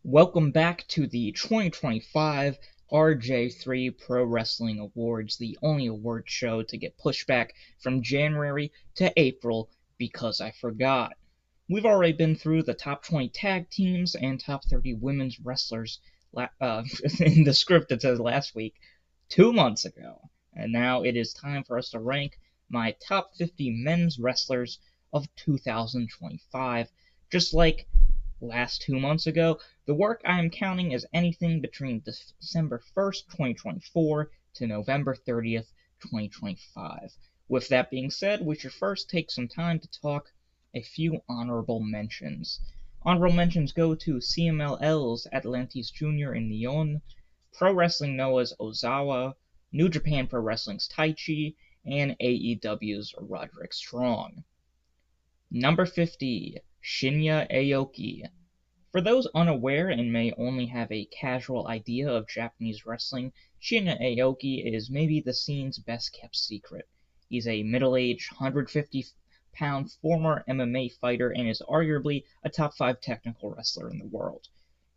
Welcome back to the 2025 RJ3 Pro Wrestling Awards, the only award show to get pushed back from January to April because I forgot. We've already been through the top 20 tag teams and top 30 women's wrestlers in the script that says last week, 2 months ago. And now it is time for us to rank my top 50 men's wrestlers of 2025. Just like last 2 months ago, the work I am counting is anything between December 1st, 2024 to November 30th, 2025. With that being said, we should first take some time to talk a few honorable mentions. Honorable mentions go to CMLL's Atlantis Jr. in Nyon, Pro Wrestling Noah's Ozawa, New Japan Pro Wrestling's Taichi, and AEW's Roderick Strong. Number 50, Shinya Aoki. For those unaware and may only have a casual idea of Japanese wrestling, Shinya Aoki is maybe the scene's best kept secret. He's a middle-aged, 150-pound former MMA fighter and is arguably a top 5 technical wrestler in the world.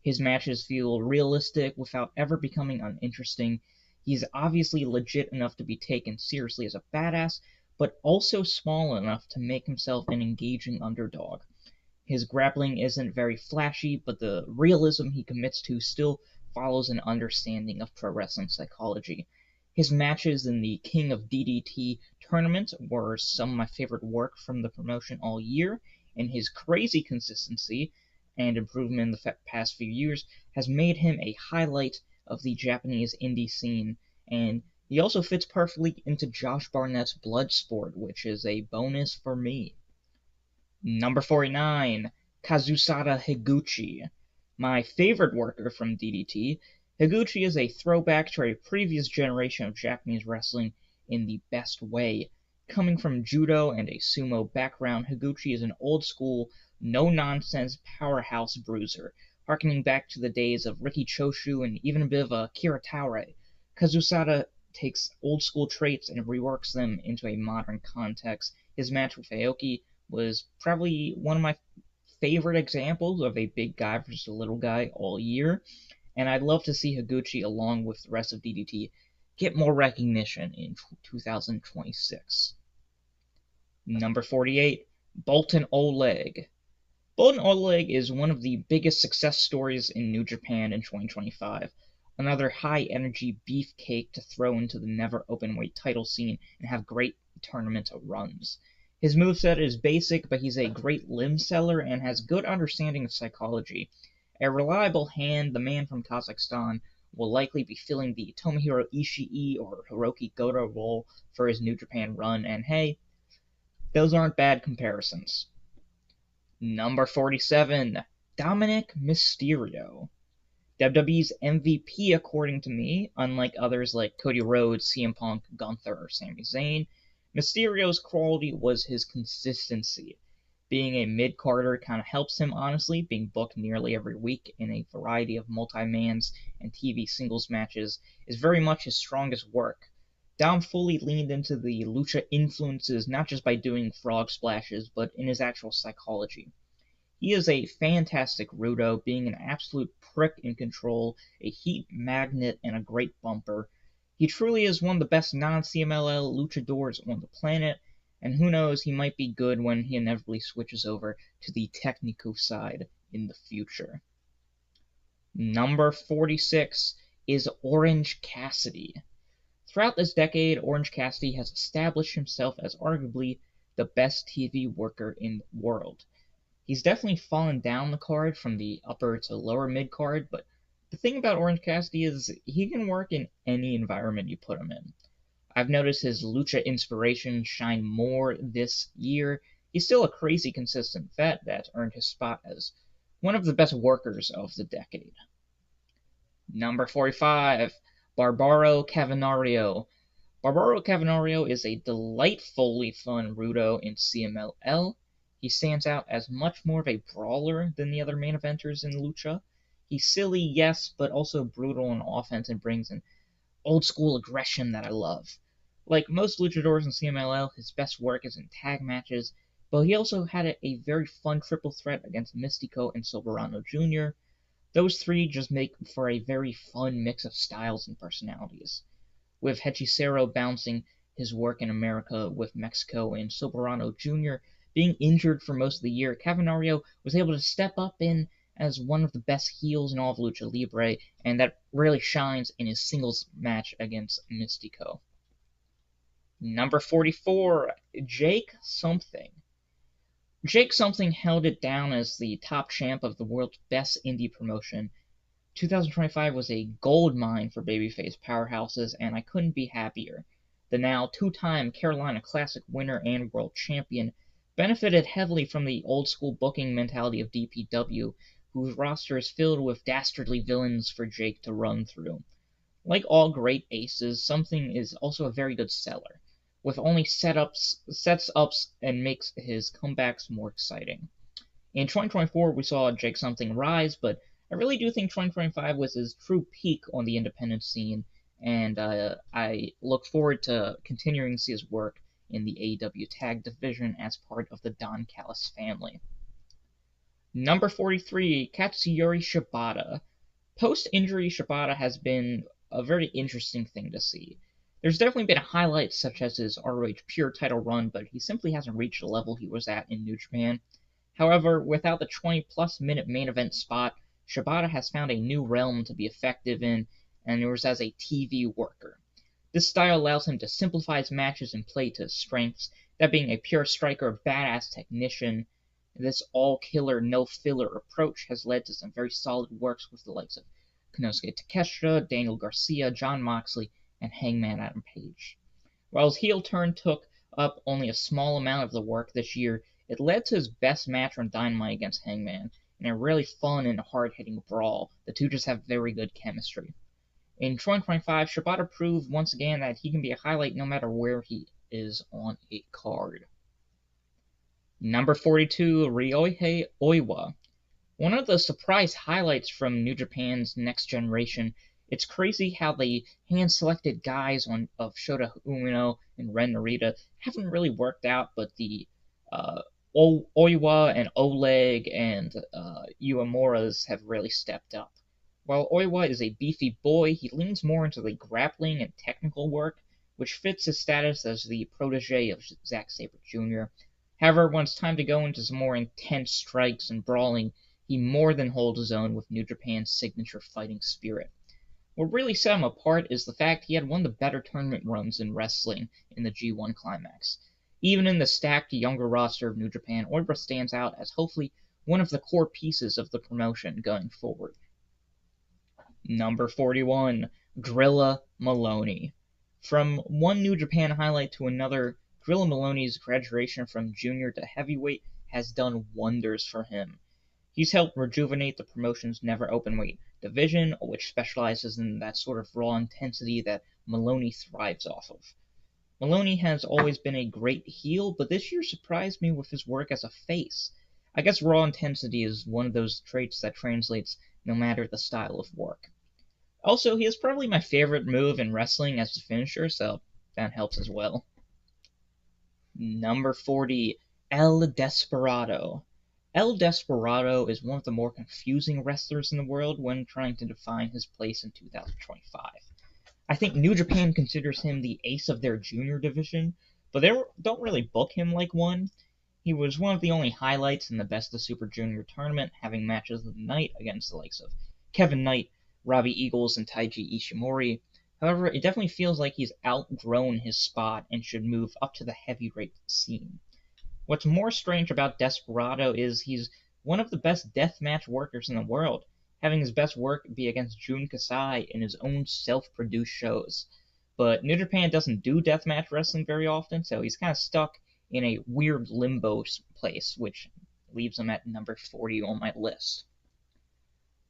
His matches feel realistic without ever becoming uninteresting. He's obviously legit enough to be taken seriously as a badass, but also small enough to make himself an engaging underdog. His grappling isn't very flashy, but the realism he commits to still follows an understanding of pro wrestling psychology. His matches in the King of DDT tournament were some of my favorite work from the promotion all year, and his crazy consistency and improvement in the past few years has made him a highlight of the Japanese indie scene, and he also fits perfectly into Josh Barnett's Bloodsport, which is a bonus for me. Number 49, Kazusada Higuchi. My favorite worker from DDT, Higuchi is a throwback to a previous generation of Japanese wrestling in the best way. Coming from judo and a sumo background, Higuchi is an old-school, no-nonsense powerhouse bruiser, harkening back to the days of Riki Choshu and even a bit of Kira Taure. Kazusada takes old-school traits and reworks them into a modern context. His match with Aoki was probably one of my favorite examples of a big guy versus a little guy all year, and I'd love to see Higuchi along with the rest of DDT get more recognition in 2026. Number 48, Boltin Oleg. Boltin Oleg is one of the biggest success stories in New Japan in 2025. Another high-energy beefcake to throw into the never open-weight title scene and have great tournament runs. His moveset is basic, but he's a great limb seller and has good understanding of psychology. A reliable hand, the man from Kazakhstan will likely be filling the Tomohiro Ishii or Hiroki Goto role for his New Japan run, and hey, those aren't bad comparisons. Number 47, Dominic Mysterio. WWE's MVP according to me, unlike others like Cody Rhodes, CM Punk, Gunther, or Sami Zayn. Mysterio's quality was his consistency. Being a mid-carder kind of helps him, honestly. Being booked nearly every week in a variety of multi-mans and TV singles matches is very much his strongest work. Dom fully leaned into the lucha influences not just by doing frog splashes, but in his actual psychology. He is a fantastic Rudo, being an absolute prick in control, a heat magnet, and a great bumper. He truly is one of the best non-CMLL luchadors on the planet, and who knows, he might be good when he inevitably switches over to the Technico side in the future. Number 46 is Orange Cassidy. Throughout this decade, Orange Cassidy has established himself as arguably the best TV worker in the world. He's definitely fallen down the card from the upper to lower mid card, but the thing about Orange Cassidy is he can work in any environment you put him in. I've noticed his lucha inspiration shine more this year. He's still a crazy consistent vet that's earned his spot as one of the best workers of the decade. Number 45, Barbaro Cavernario. Barbaro Cavernario is a delightfully fun Rudo in CMLL. He stands out as much more of a brawler than the other main eventers in Lucha. He's silly, yes, but also brutal on offense and brings an old-school aggression that I love. Like most luchadors in CMLL, his best work is in tag matches, but he also had a very fun triple threat against Mystico and Silverano Jr. Those three just make for a very fun mix of styles and personalities, with Hechicero bouncing his work in America with Mexico and Soberano Jr. being injured for most of the year. Cavanario was able to step up in as one of the best heels in all of Lucha Libre, and that really shines in his singles match against Mystico. Number 44, Jake Something. Jake Something held it down as the top champ of the world's best indie promotion. 2025 was a gold mine for babyface powerhouses, and I couldn't be happier. The now two-time Carolina Classic winner and world champion benefited heavily from the old-school booking mentality of DPW, whose roster is filled with dastardly villains for Jake to run through. Like all great aces, Something is also a very good seller, with only sets ups and makes his comebacks more exciting. In 2024, we saw Jake Something rise, but I really do think 2025 was his true peak on the independent scene, and I look forward to continuing to see his work in the AEW Tag Division as part of the Don Callis family. Number 43, Katsuyori Shibata. Post-injury, Shibata has been a very interesting thing to see. There's definitely been highlights such as his ROH Pure title run, but he simply hasn't reached the level he was at in New Japan. However, without the 20-plus minute main event spot, Shibata has found a new realm to be effective in, and it was as a TV worker. This style allows him to simplify his matches and play to his strengths, that being a pure striker, badass technician. This all-killer, no-filler approach has led to some very solid works with the likes of Konosuke Takeshita, Daniel Garcia, Jon Moxley, and Hangman Adam Page. While his heel turn took up only a small amount of the work this year, it led to his best match on Dynamite against Hangman, in a really fun and hard-hitting brawl. The two just have very good chemistry. In 2025, Shibata proved once again that he can be a highlight no matter where he is on a card. Number 42, Ryohei Oiwa. One of the surprise highlights from New Japan's Next Generation. It's crazy how the hand-selected guys of Shota Umino and Ren Narita haven't really worked out, but the Oiwa and Oleg and Uemuras have really stepped up. While Oiwa is a beefy boy, he leans more into the grappling and technical work, which fits his status as the protege of Zack Sabre Jr. However, when it's time to go into some more intense strikes and brawling, he more than holds his own with New Japan's signature fighting spirit. What really set him apart is the fact he had one of the better tournament runs in wrestling in the G1 Climax. Even in the stacked younger roster of New Japan, Oiwa stands out as hopefully one of the core pieces of the promotion going forward. Number 41, Drilla Maloney. From one New Japan highlight to another, Drilla Maloney's graduation from junior to heavyweight has done wonders for him. He's helped rejuvenate the promotion's never openweight division, which specializes in that sort of raw intensity that Maloney thrives off of. Maloney has always been a great heel, but this year surprised me with his work as a face. I guess raw intensity is one of those traits that translates no matter the style of work. Also, he is probably my favorite move in wrestling as a finisher, so that helps as well. Number 40, El Desperado. El Desperado is one of the more confusing wrestlers in the world when trying to define his place in 2025. I think New Japan considers him the ace of their junior division, but they don't really book him like one. He was one of the only highlights in the Best of Super Junior tournament, having matches of the night against the likes of Kevin Knight, Robbie Eagles, and Taiji Ishimori. However, it definitely feels like he's outgrown his spot and should move up to the heavyweight scene. What's more strange about Desperado is he's one of the best deathmatch workers in the world, having his best work be against Jun Kasai in his own self-produced shows. But New Japan doesn't do deathmatch wrestling very often, so he's kind of stuck in a weird limbo place, which leaves him at number 40 on my list.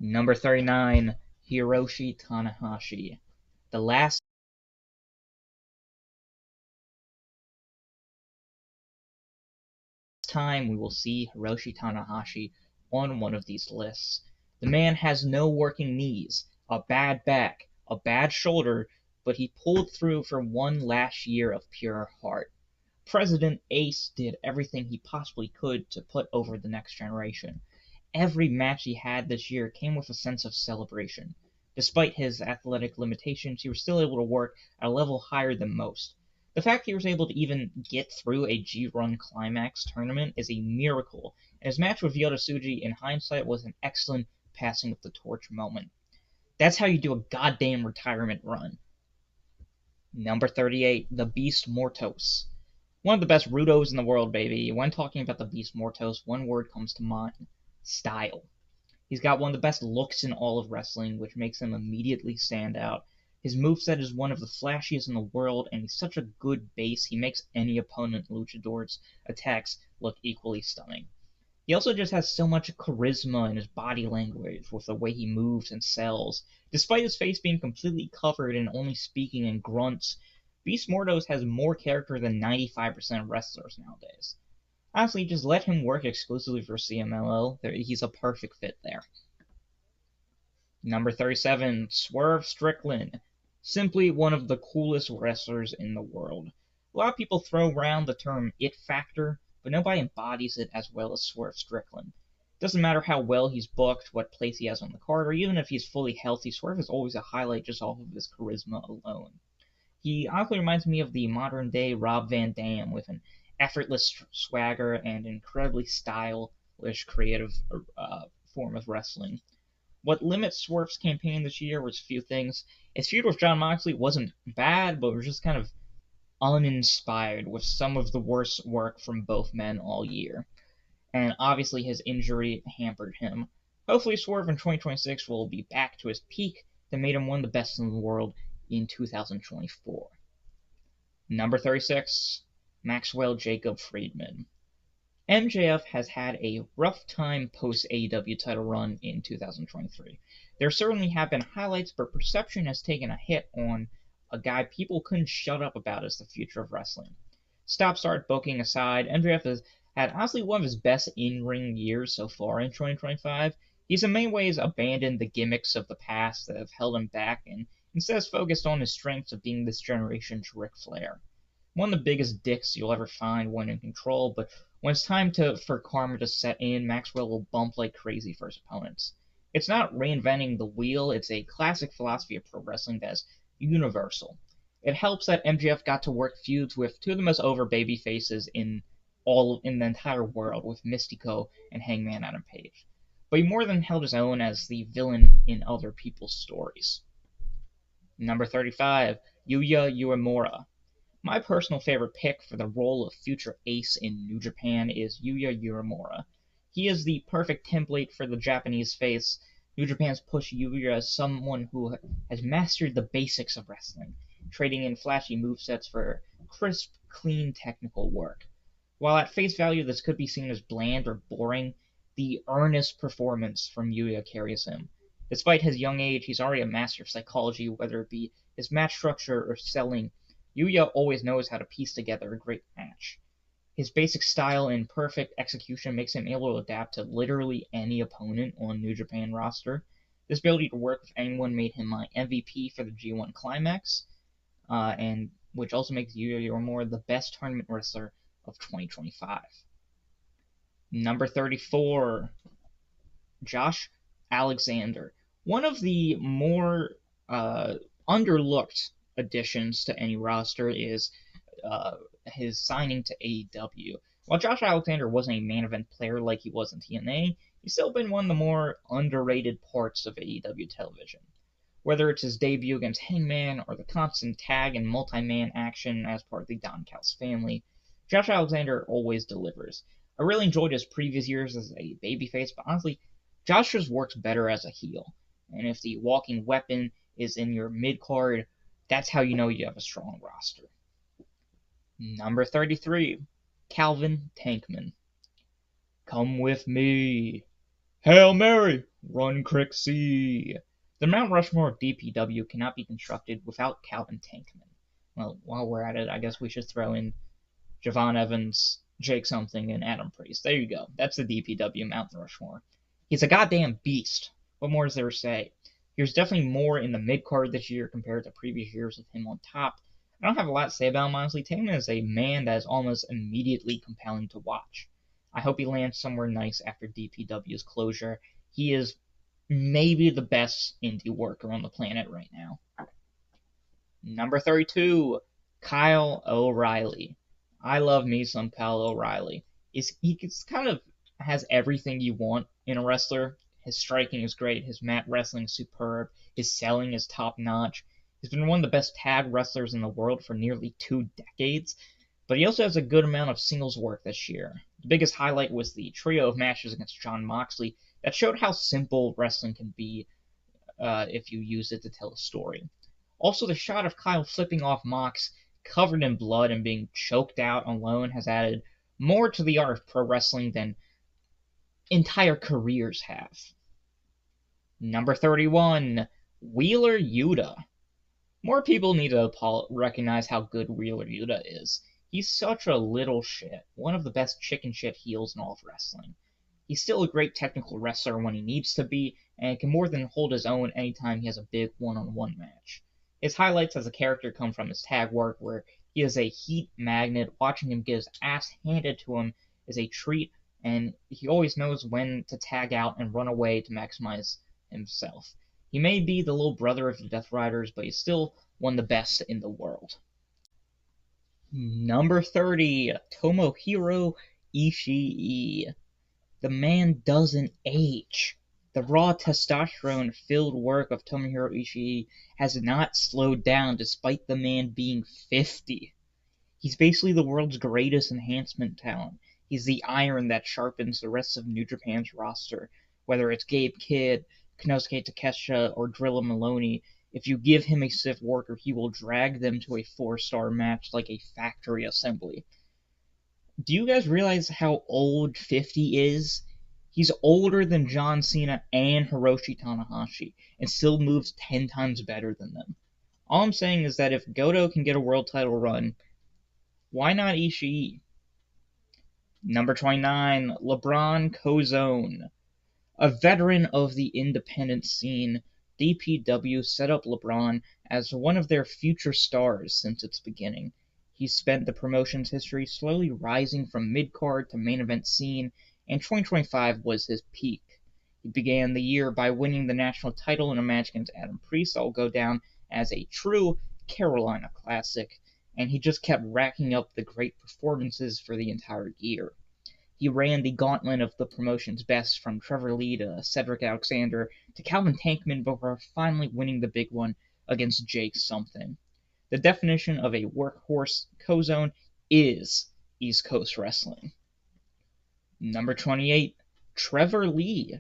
Number 39, Hiroshi Tanahashi. The last time we will see Hiroshi Tanahashi on one of these lists. The man has no working knees, a bad back, a bad shoulder, but he pulled through for one last year of pure heart. President Ace did everything he possibly could to put over the Next Generation, every match he had this year came with a sense of celebration. Despite his athletic limitations, he was still able to work at a level higher than most. The fact he was able to even get through a G1 Climax tournament is a miracle, and his match with Yota Tsuji in hindsight was an excellent passing of the torch moment. That's how you do a goddamn retirement run. Number 38, the Beast Mortos. One of the best Rudos in the world, baby. When talking about the Beast Mortos, one word comes to mind: style. He's got one of the best looks in all of wrestling, which makes him immediately stand out. His moveset is one of the flashiest in the world, and he's such a good base, he makes any opponent luchador's attacks look equally stunning. He also just has so much charisma in his body language, with the way he moves and sells. Despite his face being completely covered and only speaking in grunts, Beast Mortos has more character than 95% of wrestlers nowadays. Honestly, just let him work exclusively for CMLL. He's a perfect fit there. Number 37, Swerve Strickland. Simply one of the coolest wrestlers in the world. A lot of people throw around the term it factor, but nobody embodies it as well as Swerve Strickland. It doesn't matter how well he's booked, what place he has on the card, or even if he's fully healthy, Swerve is always a highlight just off of his charisma alone. He honestly reminds me of the modern day Rob Van Dam, with an effortless swagger and incredibly stylish, creative form of wrestling. What limits Swerve's campaign this year was a few things. His feud with Jon Moxley wasn't bad, but it was just kind of uninspired, with some of the worst work from both men all year. And obviously his injury hampered him. Hopefully Swerve in 2026 will be back to his peak that made him one of the best in the world in 2024. Number 36, Maxwell Jacob Friedman. MJF has had a rough time post-AEW title run in 2023. There certainly have been highlights, but perception has taken a hit on a guy people couldn't shut up about as the future of wrestling. Stop-start booking aside, MJF has had honestly one of his best in-ring years so far in 2025. He's in many ways abandoned the gimmicks of the past that have held him back and instead has focused on his strengths of being this generation's Ric Flair. One of the biggest dicks you'll ever find when in control, but when it's time for karma to set in, Maxwell will bump like crazy for his opponents. It's not reinventing the wheel, it's a classic philosophy of pro wrestling that is universal. It helps that MJF got to work feuds with two of the most over baby faces in the entire world, with Mystico and Hangman Adam Page. But he more than held his own as the villain in other people's stories. Number 35, Yuya Uemura. My personal favorite pick for the role of future ace in New Japan is Yuya Uemura. He is the perfect template for the Japanese face. New Japan's push Yuya as someone who has mastered the basics of wrestling, trading in flashy movesets for crisp, clean technical work. While at face value this could be seen as bland or boring, the earnest performance from Yuya carries him. Despite his young age, he's already a master of psychology, whether it be his match structure or selling. Yuya always knows how to piece together a great match. His basic style and perfect execution makes him able to adapt to literally any opponent on New Japan roster. This ability to work with anyone made him my MVP for the G1 Climax, and which also makes Yuya Uemura the best tournament wrestler of 2025. Number 34, Josh Alexander. One of the more underlooked additions to any roster is his signing to AEW. While Josh Alexander wasn't a main event player like he was in TNA, he's still been one of the more underrated parts of AEW television. Whether it's his debut against Hangman or the constant tag and multi-man action as part of the Don Callis family, Josh Alexander always delivers. I really enjoyed his previous years as a babyface, but honestly, Josh just works better as a heel. And if the walking weapon is in your mid-card, that's how you know you have a strong roster. Number 33, Calvin Tankman. Come with me. Hail Mary, run Crixie. The Mount Rushmore of DPW cannot be constructed without Calvin Tankman. Well, while we're at it, I guess we should throw in Javon Evans, Jake Something, and Adam Priest. There you go. That's the DPW Mount Rushmore. He's a goddamn beast. What more is there to say? There's definitely more in the mid-card this year compared to previous years with him on top. I don't have a lot to say about him, honestly. Tankman is a man that is almost immediately compelling to watch. I hope he lands somewhere nice after DPW's closure. He is maybe the best indie worker on the planet right now. Number 32, Kyle O'Reilly. I love me some Kyle O'Reilly. He's kind of has everything you want in a wrestler. His striking is great, his mat wrestling is superb, his selling is top notch. He's been one of the best tag wrestlers in the world for nearly 2 decades, but he also has a good amount of singles work this year. The biggest highlight was the trio of matches against Jon Moxley that showed how simple wrestling can be if you use it to tell a story. Also, the shot of Kyle flipping off Mox, covered in blood and being choked out alone, has added more to the art of pro wrestling than entire careers have. Number 31, Wheeler Yuta. More people need to recognize how good Wheeler Yuta is. He's such a little shit, one of the best chicken shit heels in all of wrestling. He's still a great technical wrestler when he needs to be, and can more than hold his own anytime he has a big one-on-one match. His highlights as a character come from his tag work, where he is a heat magnet. Watching him get his ass handed to him is a treat, and he always knows when to tag out and run away to maximize himself. He may be the little brother of the Death Riders, but he's still one of the best in the world. Number 30, Tomohiro Ishii. The man doesn't age. The raw testosterone-filled work of Tomohiro Ishii has not slowed down despite the man being 50. He's basically the world's greatest enhancement talent. He's the iron that sharpens the rest of New Japan's roster. Whether it's Gabe Kidd, Konosuke Takeshita, or Drilla Maloney, if you give him a stiff worker, he will drag them to a 4-star match like a factory assembly. Do you guys realize how old 50 is? He's older than John Cena and Hiroshi Tanahashi, and still moves 10 times better than them. All I'm saying is that if Goto can get a world title run, why not Ishii? Number 29, LeBron Cozone. A veteran of the independent scene, DPW set up LeBron as one of their future stars since its beginning. He spent the promotion's history slowly rising from mid-card to main event scene, and 2025 was his peak. He began the year by winning the national title in a match against Adam Priest that will go down as a true Carolina classic, and he just kept racking up the great performances for the entire year. He ran the gauntlet of the promotion's best, from Trevor Lee to Cedric Alexander to Calvin Tankman, before finally winning the big one against Jake Something. The definition of a workhorse, Cozone is East Coast wrestling. Number 28, Trevor Lee.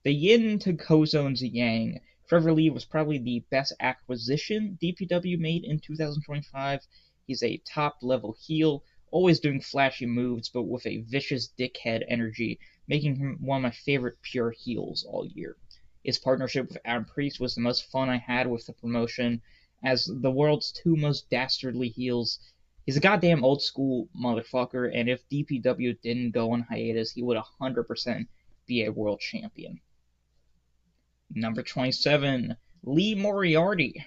The yin to Cozone's yang, Trevor Lee was probably the best acquisition DPW made in 2025. He's a top-level heel, always doing flashy moves, but with a vicious dickhead energy, making him one of my favorite pure heels all year. His partnership with Adam Priest was the most fun I had with the promotion, as the world's two most dastardly heels. He's a goddamn old school motherfucker, and if DPW didn't go on hiatus, he would 100% be a world champion. Number 27, Lee Moriarty.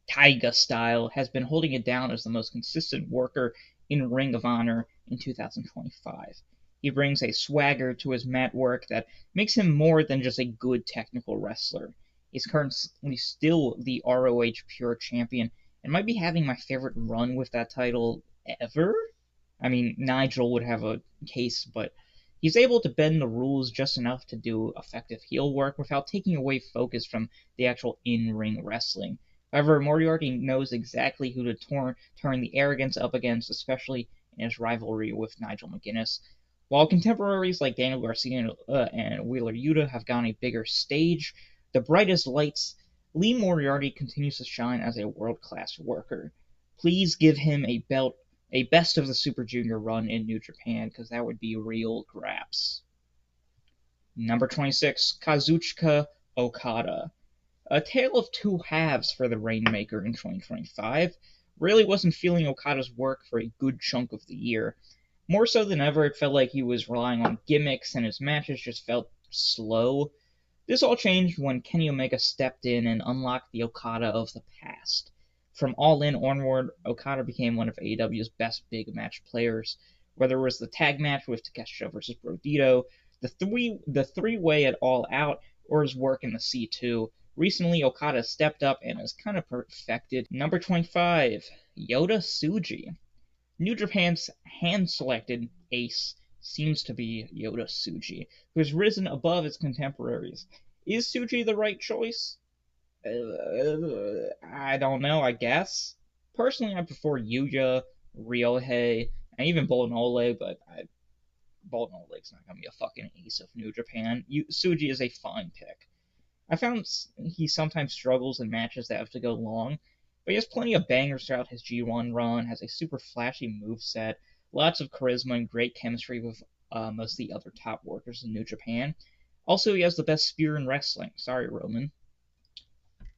Taiga Style has been holding it down as the most consistent worker in Ring of Honor in 2025. He brings a swagger to his mat work that makes him more than just a good technical wrestler. He's currently still the ROH Pure Champion, and might be having my favorite run with that title ever. I mean, Nigel would have a case, but he's able to bend the rules just enough to do effective heel work without taking away focus from the actual in-ring wrestling. However, Moriarty knows exactly who to turn the arrogance up against, especially in his rivalry with Nigel McGuinness. While contemporaries like Daniel Garcia and Wheeler Yuta have gotten a bigger stage, the brightest lights, Lee Moriarty continues to shine as a world-class worker. Please give him a best of the Super Junior run in New Japan, because that would be real graps. Number 26, Kazuchika Okada. A tale of two halves for the Rainmaker in 2025. Really wasn't feeling Okada's work for a good chunk of the year. More so than ever, it felt like he was relying on gimmicks, and his matches just felt slow. This all changed when Kenny Omega stepped in and unlocked the Okada of the past. From All In onward, Okada became one of AEW's best big match players. whether it was the tag match with Takeshita versus Brodito, the three-way at All Out, or his work in the C2. Recently, Okada stepped up and has kind of perfected. Number 25, Yota Tsuji. New Japan's hand-selected ace seems to be Yota Tsuji, who has risen above his contemporaries. Is Tsuji the right choice? I don't know, I guess. Personally, I prefer Yuya, Ryohei, and even Bolin Ole, but Bolin Ole's not going to be a fucking ace of New Japan. Tsuji is a fine pick. I found he sometimes struggles in matches that have to go long, but he has plenty of bangers throughout his G1 run, has a super flashy moveset, lots of charisma, and great chemistry with most of the other top workers in New Japan. Also, he has the best spear in wrestling. Sorry, Roman.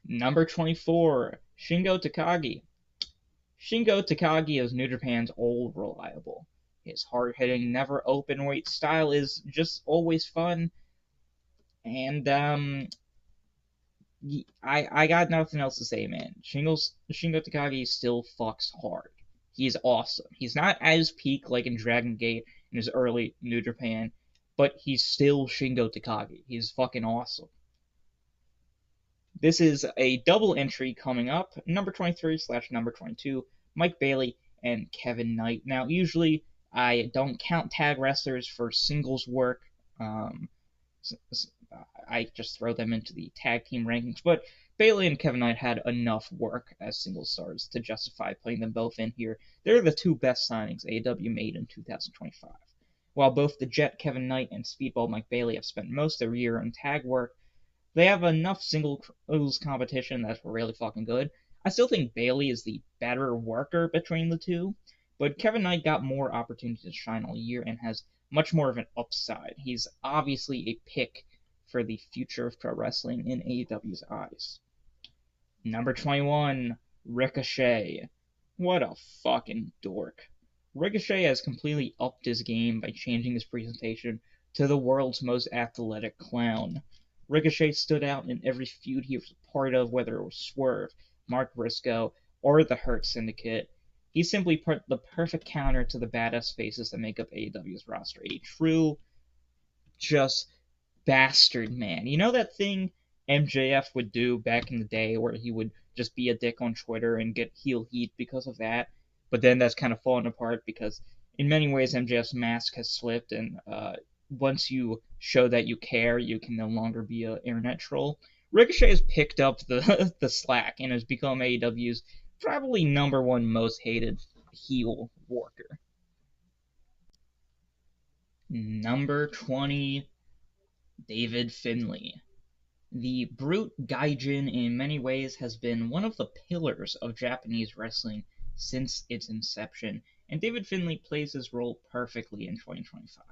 Number 24, Shingo Takagi. Shingo Takagi is New Japan's old reliable. His hard-hitting, never open-weight style is just always fun, and I got nothing else to say, man. Shingo Takagi still fucks hard. He's awesome. He's not as peak like in Dragon Gate in his early New Japan, but he's still Shingo Takagi. He's fucking awesome. This is a double entry coming up, number 23/number 22, Mike Bailey and Kevin Knight. Now, usually I don't count tag wrestlers for singles work. I just throw them into the tag team rankings, but Bailey and Kevin Knight had enough work as single stars to justify putting them both in here. They're the two best signings AEW made in 2025. While both the Jet Kevin Knight and Speedball Mike Bailey have spent most of their year on tag work, they have enough singles competition that's really fucking good. I still think Bailey is the better worker between the two, but Kevin Knight got more opportunities to shine all year and has much more of an upside. He's obviously a pick for the future of pro wrestling in AEW's eyes. Number 21, Ricochet. What a fucking dork. Ricochet has completely upped his game by changing his presentation to the world's most athletic clown. Ricochet stood out in every feud he was a part of, whether it was Swerve, Mark Briscoe, or the Hurt Syndicate. He simply put the perfect counter to the badass faces that make up AEW's roster. A true, just bastard man. You know that thing MJF would do back in the day where he would just be a dick on Twitter and get heel heat because of that? But then that's kind of fallen apart because in many ways MJF's mask has slipped, and once you show that you care, you can no longer be an internet troll. Ricochet has picked up the the slack and has become AEW's probably number one most hated heel worker. Number 20, David Finlay. The Brute Gaijin in many ways has been one of the pillars of Japanese wrestling since its inception, and David Finlay plays his role perfectly in 2025.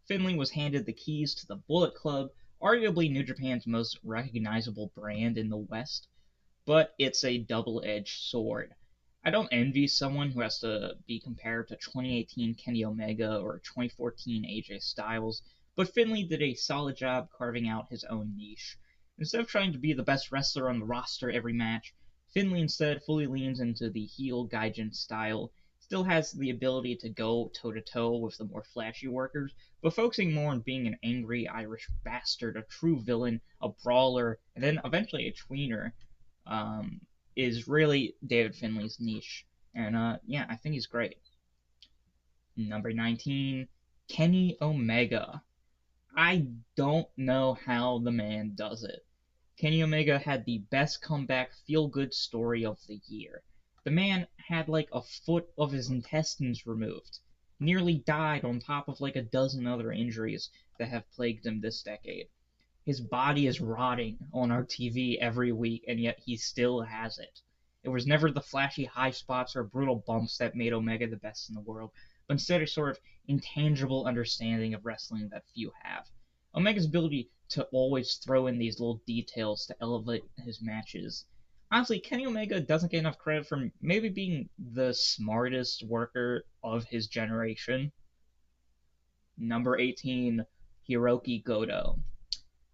Finlay was handed the keys to the Bullet Club, arguably New Japan's most recognizable brand in the West, but it's a double-edged sword. I don't envy someone who has to be compared to 2018 Kenny Omega or 2014 AJ Styles, but Finlay did a solid job carving out his own niche. Instead of trying to be the best wrestler on the roster every match, Finlay instead fully leans into the heel Gaijin style, still has the ability to go toe-to-toe with the more flashy workers, but focusing more on being an angry Irish bastard, a true villain, a brawler, and then eventually a tweener, is really David Finlay's niche. And yeah, I think he's great. Number 19, Kenny Omega. I don't know how the man does it. Kenny Omega had the best comeback feel-good story of the year. The man had like a foot of his intestines removed, nearly died on top of like a dozen other injuries that have plagued him this decade. His body is rotting on our TV every week, and yet he still has it. It was never the flashy high spots or brutal bumps that made Omega the best in the world, but instead a sort of intangible understanding of wrestling that few have. Omega's ability to always throw in these little details to elevate his matches. Honestly, Kenny Omega doesn't get enough credit for maybe being the smartest worker of his generation. Number 18, Hiroki Goto.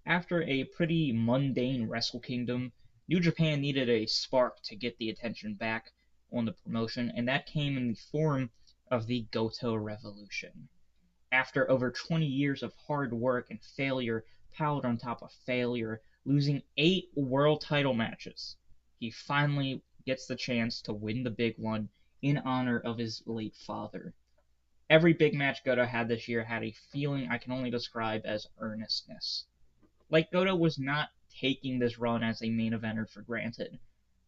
After a pretty mundane Wrestle Kingdom, New Japan needed a spark to get the attention back on the promotion, and that came in the form of the Goto Revolution. After over 20 years of hard work and failure piled on top of failure, losing 8 world title matches, he finally gets the chance to win the big one in honor of his late father. Every big match Goto had this year had a feeling I can only describe as earnestness. Like Goto was not taking this run as a main eventer for granted.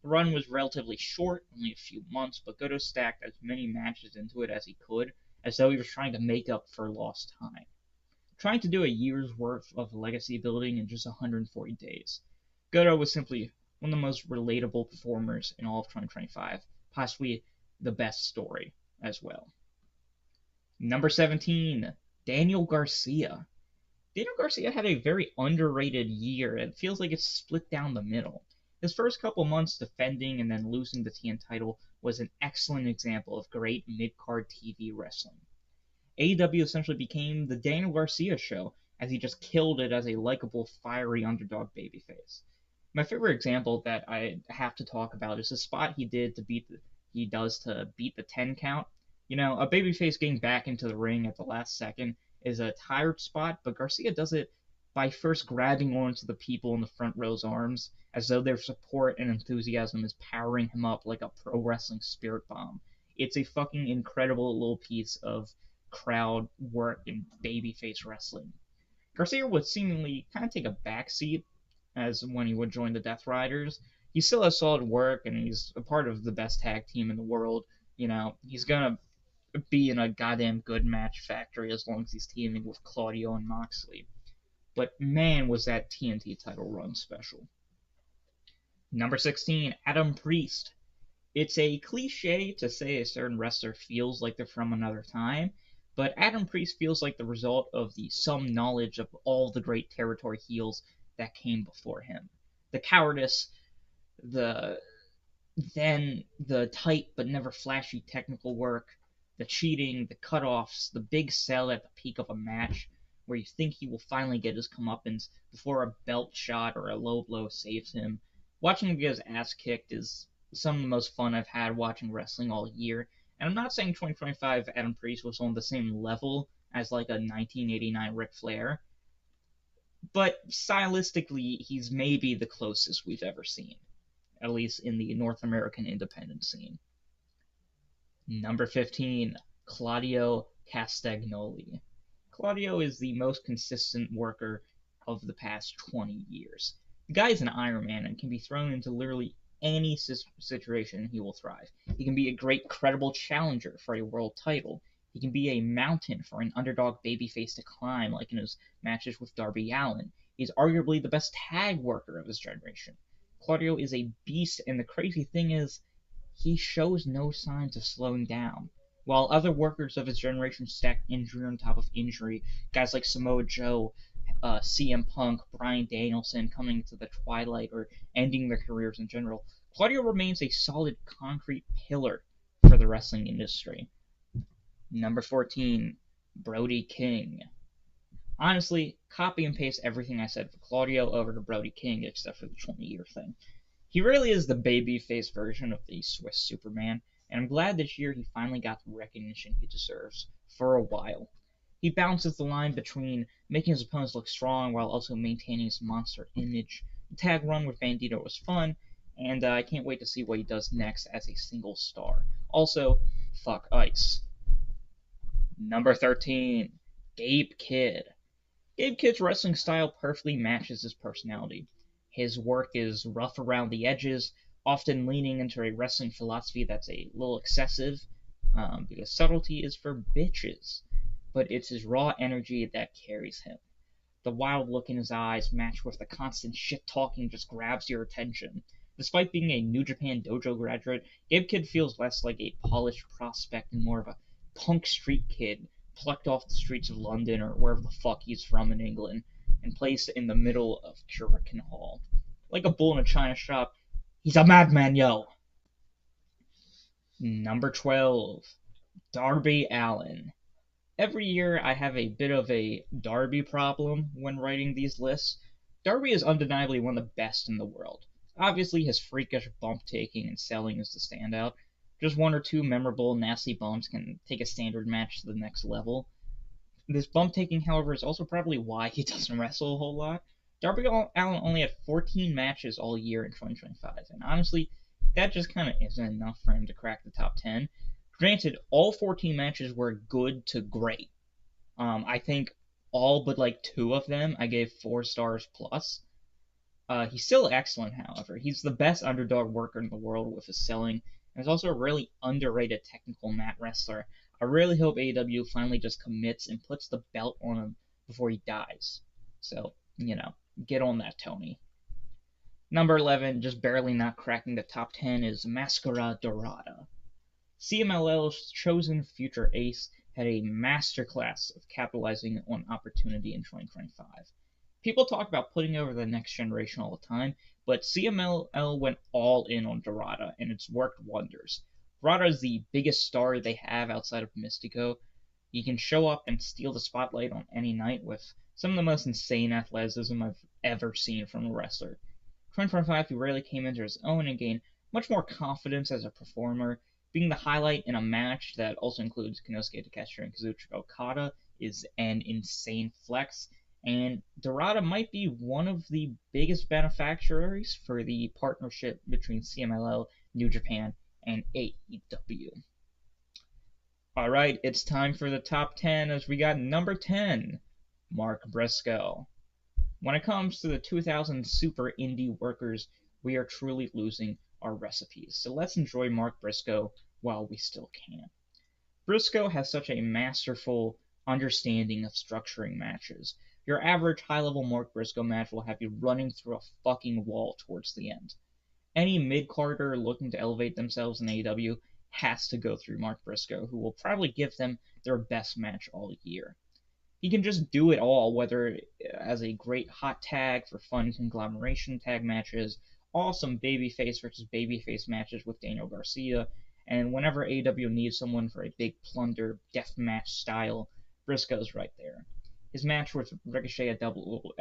The run was relatively short, only a few months, but Goto stacked as many matches into it as he could, as though he was trying to make up for lost time. Trying to do a year's worth of legacy building in just 140 days. Goto was simply one of the most relatable performers in all of 2025, possibly the best story as well. Number 17, Daniel Garcia. Daniel Garcia had a very underrated year. It feels like it's split down the middle. His first couple months defending and then losing the TN title was an excellent example of great mid-card TV wrestling. AEW essentially became the Daniel Garcia show, as he just killed it as a likable, fiery underdog babyface. My favorite example that I have to talk about is the spot he does to beat the 10 count. You know, a babyface getting back into the ring at the last second is a tired spot, but Garcia does it by first grabbing onto the people in the front row's arms, as though their support and enthusiasm is powering him up like a pro wrestling spirit bomb. It's a fucking incredible little piece of crowd work and babyface wrestling. Garcia would seemingly kind of take a backseat as when he would join the Death Riders. He still has solid work, and he's a part of the best tag team in the world. You know, he's gonna be in a goddamn good match factory as long as he's teaming with Claudio and Moxley. But man, was that TNT title run special. Number 16, Adam Priest. It's a cliche to say a certain wrestler feels like they're from another time, but Adam Priest feels like the result of the some knowledge of all the great territory heels that came before him. The cowardice, the tight but never flashy technical work, the cheating, the cutoffs, the big sell at the peak of a match, where you think he will finally get his comeuppance before a belt shot or a low blow saves him. Watching him get his ass kicked is some of the most fun I've had watching wrestling all year, and I'm not saying 2025 Adam Priest was on the same level as like a 1989 Ric Flair, but stylistically he's maybe the closest we've ever seen, at least in the North American independent scene. Number 15, Claudio Castagnoli. Claudio is the most consistent worker of the past 20 years. The guy is an Iron Man and can be thrown into literally any situation and he will thrive. He can be a great, credible challenger for a world title. He can be a mountain for an underdog babyface to climb, like in his matches with Darby Allin. He's arguably the best tag worker of his generation. Claudio is a beast, and the crazy thing is, he shows no signs of slowing down. While other workers of his generation stack injury on top of injury, guys like Samoa Joe, CM Punk, Bryan Danielson coming to the twilight or ending their careers in general, Claudio remains a solid concrete pillar for the wrestling industry. Number 14, Brody King. Honestly, copy and paste everything I said for Claudio over to Brody King except for the 20-year thing. He really is the babyface version of the Swiss Superman, and I'm glad this year he finally got the recognition he deserves for a while. He bounces the line between making his opponents look strong while also maintaining his monster image. The tag run with Bandito was fun, and I can't wait to see what he does next as a single star. Also, fuck Ice. Number 13, Gabe Kidd. Gabe Kidd's wrestling style perfectly matches his personality. His work is rough around the edges, often leaning into a wrestling philosophy that's a little excessive, because subtlety is for bitches. But it's his raw energy that carries him. The wild look in his eyes, matched with the constant shit-talking, just grabs your attention. Despite being a New Japan Dojo graduate, Gabe Kidd feels less like a polished prospect and more of a punk street kid plucked off the streets of London or wherever the fuck he's from in England, and placed in the middle of Curican Hall. Like a bull in a china shop, he's a madman, yo! Number 12, Darby Allin. Every year I have a bit of a Darby problem when writing these lists. Darby is undeniably one of the best in the world. Obviously his freakish bump taking and selling is the standout, Just one or two memorable, nasty bumps can take a standard match to the next level. This bump taking, however, is also probably why he doesn't wrestle a whole lot. Darby Allin only had 14 matches all year in 2025, and honestly, that just kind of isn't enough for him to crack the top 10. Granted, all 14 matches were good to great. I think all but like two of them I gave 4 stars plus. He's still excellent, however. He's the best underdog worker in the world with his selling, and is also a really underrated technical mat wrestler. I really hope AEW finally just commits and puts the belt on him before he dies. So, get on that, Tony. Number 11, just barely not cracking the top 10, is Mascara Dorada. CMLL's chosen future ace had a masterclass of capitalizing on opportunity in 2025. People talk about putting over the next generation all the time, but CMLL went all in on Dorada, and it's worked wonders. Dorada is the biggest star they have outside of Mystico. He can show up and steal the spotlight on any night with some of the most insane athleticism I've ever seen from a wrestler. 2025, he really came into his own and gained much more confidence as a performer. Being the highlight in a match that also includes Konosuke Takeshita and Kazuchika Okada is an insane flex, and Dorada might be one of the biggest beneficiaries for the partnership between CMLL, New Japan, and AEW. Alright, it's time for the top 10 as we got number 10, Mark Briscoe. When it comes to the 2000 super indie workers, we are truly losing our recipes. So let's enjoy Mark Briscoe while we still can. Briscoe has such a masterful understanding of structuring matches. Your average high-level Mark Briscoe match will have you running through a fucking wall towards the end. Any mid-carder looking to elevate themselves in AEW has to go through Mark Briscoe, who will probably give them their best match all year. He can just do it all, whether as a great hot tag for fun conglomeration tag matches, awesome babyface versus babyface matches with Daniel Garcia, and whenever AEW needs someone for a big plunder deathmatch style, Briscoe's right there. His match with Ricochet at Double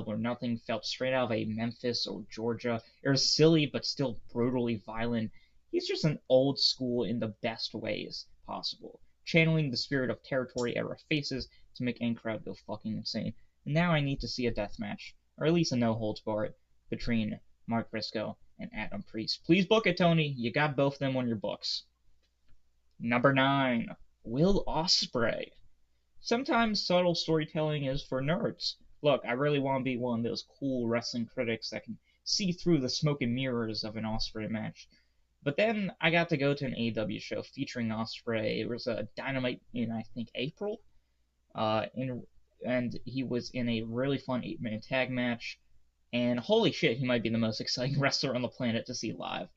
or Nothing felt straight out of a Memphis or Georgia. It was silly but still brutally violent. He's just an old school in the best ways possible, channeling the spirit of territory era faces to make any crowd go fucking insane. And now I need to see a death match, or at least a no holds barred, between Mark Briscoe and Adam Priest. Please book it, Tony. You got both of them on your books. Number 9, Will Ospreay. Sometimes subtle storytelling is for nerds. Look, I really want to be one of those cool wrestling critics that can see through the smoke and mirrors of an Ospreay match. But then I got to go to an AEW show featuring Ospreay. It was a Dynamite in, I think, April. And he was in a really fun 8-minute tag match. And holy shit, he might be the most exciting wrestler on the planet to see live.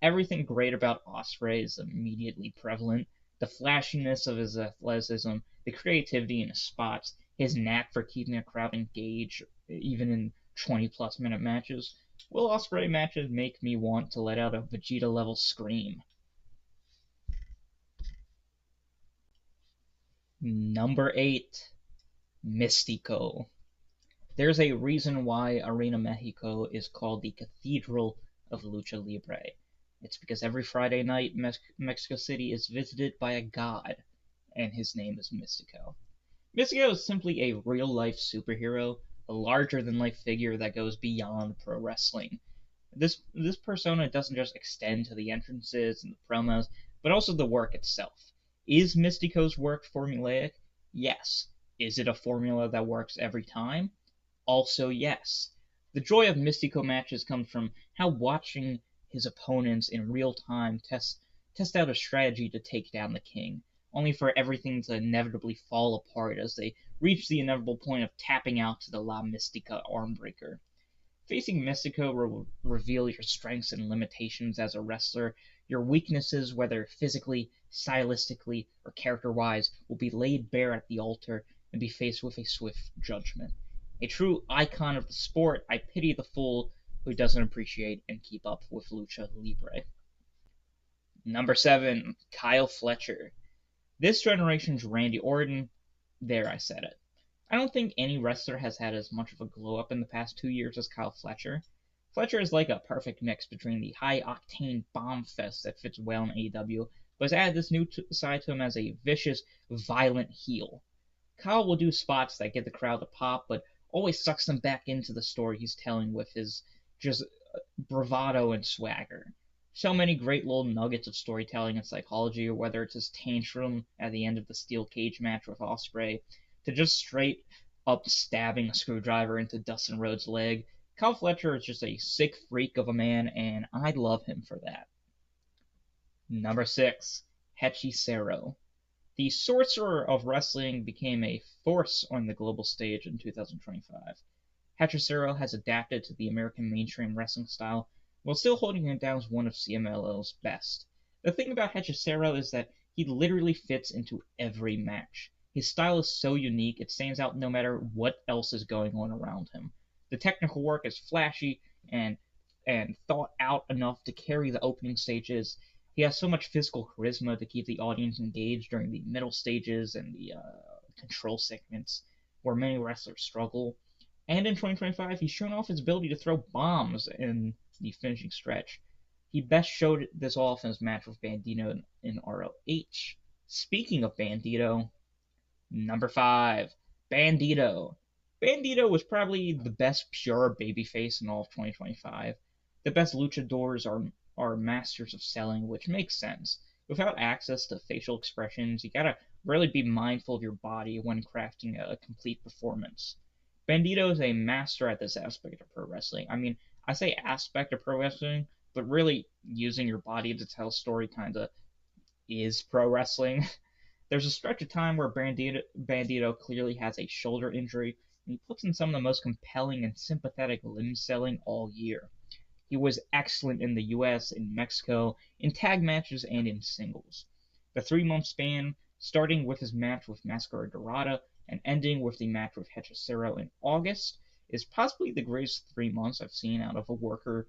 Everything great about Ospreay is immediately prevalent. The flashiness of his athleticism, the creativity in his spots, his knack for keeping a crowd engaged, even in 20-plus minute matches. Will Ospreay matches make me want to let out a Vegeta-level scream. Number 8, Mystico. There's a reason why Arena Mexico is called the Cathedral of Lucha Libre. It's because every Friday night, Mexico City is visited by a god, and his name is Mystico. Mystico is simply a real-life superhero, a larger-than-life figure that goes beyond pro wrestling. This persona doesn't just extend to the entrances and the promos, but also the work itself. Is Mystico's work formulaic? Yes. Is it a formula that works every time? Also yes. The joy of Mystico matches comes from how watching his opponents in real time test out a strategy to take down the king, only for everything to inevitably fall apart as they reach the inevitable point of tapping out to the La Mystica armbreaker. Facing Mystico will reveal your strengths and limitations as a wrestler. Your weaknesses, whether physically, stylistically, or character-wise, will be laid bare at the altar and be faced with a swift judgment. A true icon of the sport, I pity the fool who doesn't appreciate and keep up with Lucha Libre. Number 7, Kyle Fletcher. This generation's Randy Orton. There, I said it. I don't think any wrestler has had as much of a glow up in the past 2 years as Kyle Fletcher. Fletcher is like a perfect mix between the high-octane bomb fest that fits well in AEW, but has added this new side to him as a vicious, violent heel. Kyle will do spots that get the crowd to pop, but always sucks them back into the story he's telling with his just bravado and swagger. So many great little nuggets of storytelling and psychology, whether it's his tantrum at the end of the steel cage match with Ospreay, to just straight up stabbing a screwdriver into Dustin Rhodes' leg. Kyle Fletcher is just a sick freak of a man, and I love him for that. Number 6, Hechicero. The Sorcerer of Wrestling became a force on the global stage in 2025. Hechicero has adapted to the American mainstream wrestling style while still holding it down as one of CMLL's best. The thing about Hechicero is that he literally fits into every match. His style is so unique, it stands out no matter what else is going on around him. The technical work is flashy and thought out enough to carry the opening stages. He has so much physical charisma to keep the audience engaged during the middle stages and the control segments where many wrestlers struggle. And in 2025, he's shown off his ability to throw bombs in the finishing stretch. He best showed this off in his match with Bandito in ROH. Speaking of Bandito, number 5, Bandito. Bandito was probably the best pure babyface in all of 2025. The best luchadors are masters of selling, which makes sense. Without access to facial expressions, you gotta really be mindful of your body when crafting a complete performance. Bandito is a master at this aspect of pro wrestling. I mean, I say aspect of pro wrestling, but really using your body to tell a story kinda is pro wrestling. There's a stretch of time where Bandito clearly has a shoulder injury, and he puts in some of the most compelling and sympathetic limb selling all year. He was excellent in the US, in Mexico, in tag matches, and in singles. The 3-month span, starting with his match with Mascara Dorada and ending with the match with Hechicero in August, is possibly the greatest 3 months I've seen out of a worker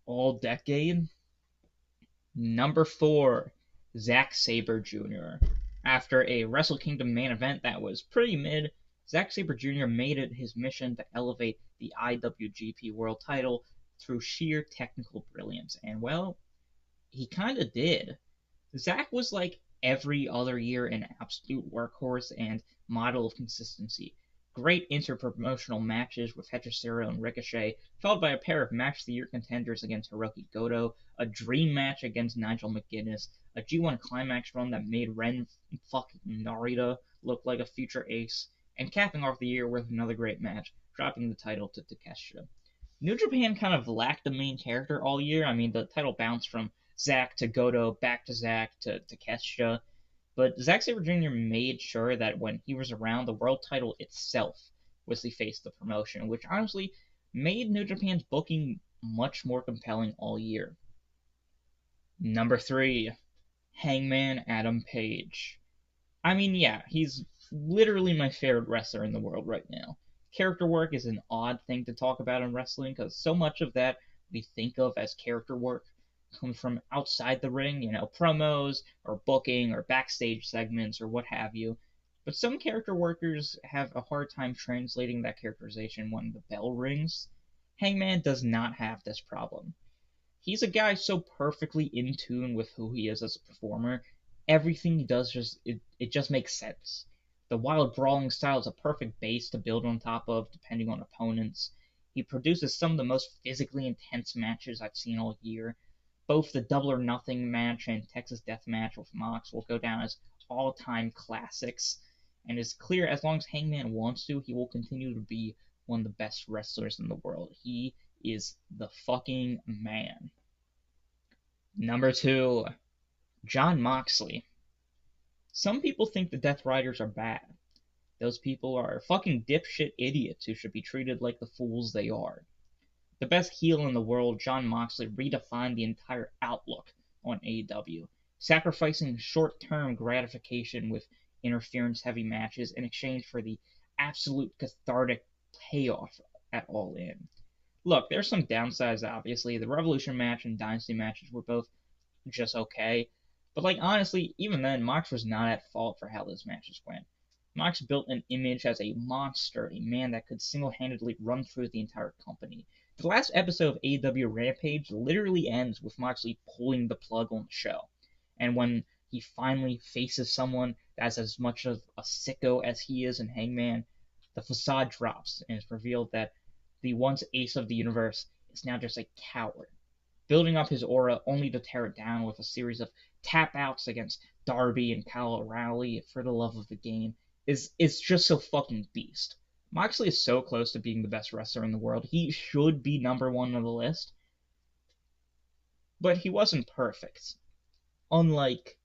all decade. Number 4, Zack Sabre Jr. After a Wrestle Kingdom main event that was pretty mid, Zack Sabre Jr. made it his mission to elevate the IWGP World title through sheer technical brilliance. And well, he kinda did. Zack was like every other year an absolute workhorse and model of consistency. Great interpromotional matches with Hechicero and Ricochet, followed by a pair of Match of the Year contenders against Hiroki Goto, a dream match against Nigel McGuinness, a G1 Climax run that made Ren fucking Narita look like a future ace, and capping off the year with another great match, dropping the title to Takeshita. New Japan kind of lacked the main character all year. I mean, the title bounced from Zack to Goto, back to Zack to Takeshita. But Zack Sabre Jr. made sure that when he was around, the world title itself was the face of the promotion, which honestly made New Japan's booking much more compelling all year. Number 3, Hangman Adam Page. I mean, yeah, he's literally my favorite wrestler in the world right now. Character work is an odd thing to talk about in wrestling because so much of that we think of as character work comes from outside the ring, promos or booking or backstage segments or what have you. But some character workers have a hard time translating that characterization when the bell rings. Hangman does not have this problem. He's a guy so perfectly in tune with who he is as a performer. Everything he does it just makes sense. The wild brawling style is a perfect base to build on top of, depending on opponents. He produces some of the most physically intense matches I've seen all year. Both the Double or Nothing match and Texas Death Match with Mox will go down as all-time classics, and it's clear as long as Hangman wants to, he will continue to be one of the best wrestlers in the world. He is the fucking man. Number 2, Jon Moxley. Some people think the Death Riders are bad. Those people are fucking dipshit idiots who should be treated like the fools they are. The best heel in the world, Jon Moxley, redefined the entire outlook on AEW, sacrificing short-term gratification with interference-heavy matches in exchange for the absolute cathartic payoff at All In. Look, there's some downsides, obviously. The Revolution match and Dynasty matches were both just okay, but honestly, even then, Mox was not at fault for how those matches went. Mox built an image as a monster, a man that could single-handedly run through the entire company. The last episode of AEW Rampage literally ends with Moxley pulling the plug on the show. And when he finally faces someone that's as much of a sicko as he is in Hangman, the facade drops and it's revealed that the once ace of the universe is now just a coward, building up his aura only to tear it down with a series of tap outs against Darby and Kyle O'Reilly for the love of the game. Is just so fucking beast. Moxley is so close to being the best wrestler in the world. He should be number one on the list, but he wasn't perfect. Unlike,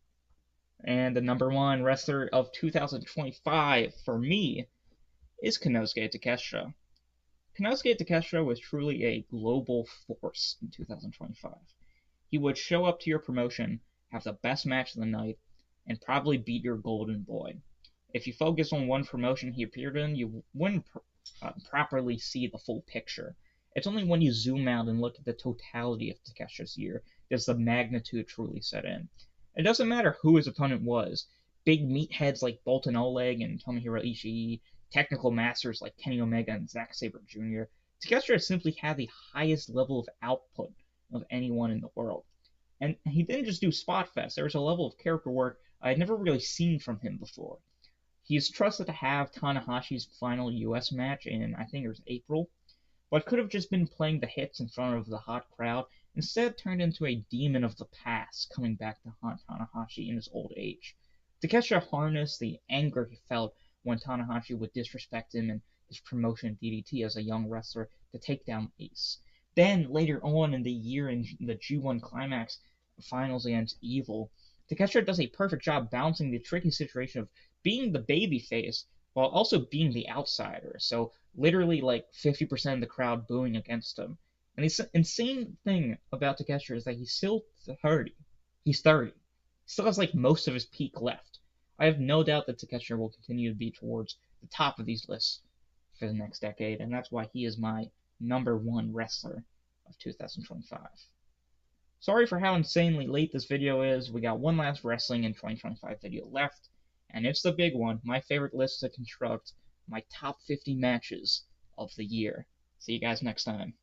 and the number one wrestler of 2025 for me is Konosuke Takeshita. Konosuke Takeshita was truly a global force in 2025. He would show up to your promotion, have the best match of the night, and probably beat your golden boy. If you focus on one promotion he appeared in, you wouldn't properly see the full picture. It's only when you zoom out and look at the totality of Takeshita's year does the magnitude truly set in. It doesn't matter who his opponent was. Big meatheads like Boltin Oleg and Tomohiro Ishii, technical masters like Kenny Omega and Zack Sabre Jr., Takeshita simply had the highest level of output of anyone in the world. And he didn't just do spot fest. There was a level of character work I had never really seen from him before. He's trusted to have Tanahashi's final US match in, I think it was April, but could have just been playing the hits in front of the hot crowd, instead turned into a demon of the past coming back to haunt Tanahashi in his old age. Takeshita harnessed the anger he felt when Tanahashi would disrespect him in his promotion DDT as a young wrestler to take down Ace. Then, later on in the year in the G1 Climax finals against Evil, Takeshita does a perfect job balancing the tricky situation of being the babyface while also being the outsider. So literally like 50% of the crowd booing against him. And the insane thing about Takeshita is that he's still 30. He's 30. He still has like most of his peak left. I have no doubt that Takeshita will continue to be towards the top of these lists for the next decade, and that's why he is my number one wrestler of 2025. Sorry for how insanely late this video is. We got one last Wrestling in 2025 video left, and it's the big one, my favorite list to construct, my top 50 matches of the year. See you guys next time.